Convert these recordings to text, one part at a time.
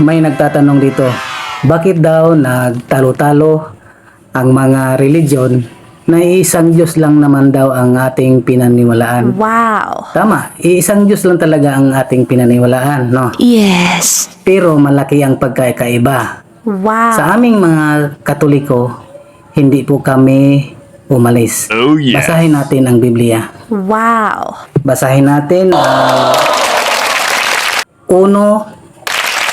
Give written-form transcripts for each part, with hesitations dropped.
May nagtatanong dito, bakit daw nagtalo-talo ang mga religion na iisang Diyos lang naman daw ang ating pinaniwalaan? Wow. Tama, iisang Diyos lang talaga ang ating pinaniwalaan, no? Yes. Pero malaki ang pagkakaiba. Wow. Sa aming mga Katoliko, hindi po kami umalis. Oh, yes. Basahin natin ang Biblia. Wow. Basahin natin ang 1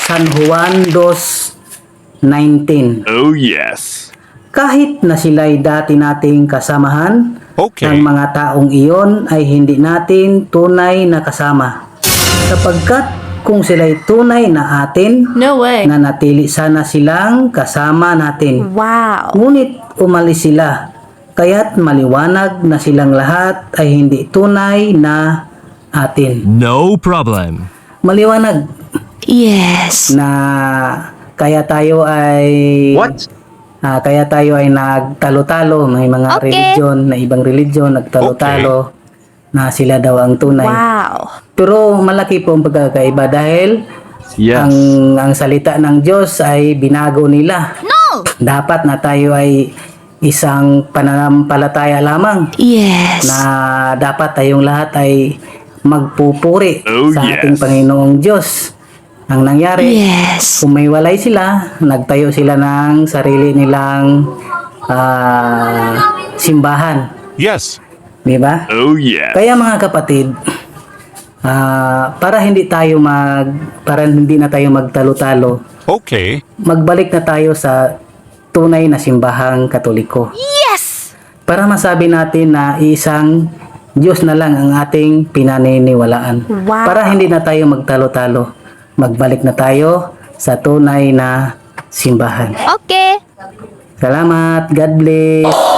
San Juan 2:19. Oh, yes. Kahit na sila'y dati nating kasamahan, Okay. ng mga taong iyon ay hindi natin tunay na kasama. Sapagkat kung sila'y tunay na atin, No way. nanatili sana silang kasama natin. Wow. Ngunit umalis sila, kaya't maliwanag na silang lahat ay hindi tunay na atin. No problem. Maliwanag Yes. na kaya tayo ay kaya tayo ay nagtalo-talo, may mga Okay. religion na ibang religion nagtalo-talo na sila daw ang tunay. Wow. Pero malaki po ang pagkakaiba dahil Yes. ang salita ng Diyos ay binago nila. No. Dapat na tayo ay isang pananampalataya lamang Yes. na dapat tayong lahat ay magpupuri Oh, sa yes. ating Panginoong Diyos. Ang nangyari, Yes. kumiwalay sila, nagtayo sila ng sarili nilang simbahan. Yes. Di ba? Oh, yes. Kaya mga kapatid, para hindi na tayo magtalo-talo, Okay. magbalik na tayo sa tunay na simbahang Katoliko. Yes. Para masabi natin na isang Diyos na lang ang ating pinaniniwalaan. Wow. Para hindi na tayo magtalo-talo, magbalik na tayo sa tunay na simbahan. Okay. Salamat. God bless.